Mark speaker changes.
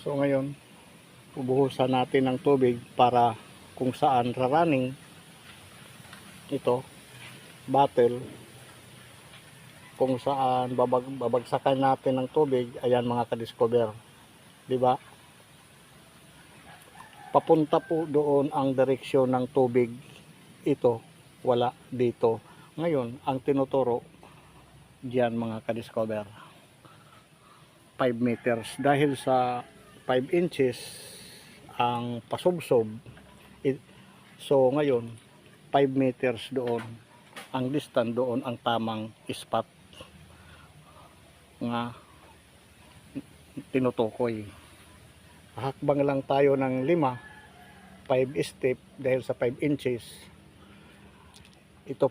Speaker 1: So ngayon, ubuhusan natin ng tubig para kung saan raraning ito, bottle, kung saan babagsakan natin ng tubig. Ayan mga ka-discover, di ba? Papunta po doon ang direksyon ng tubig. Ito, wala dito. Ngayon, ang tinuturo diyan mga ka-discover, 5 meters. Dahil sa 5 inches ang pasubsob, so ngayon 5 meters doon ang distance, doon ang tamang spot nga tinutukoy. Hakbang lang tayo ng 5 step dahil sa 5 inches. Ito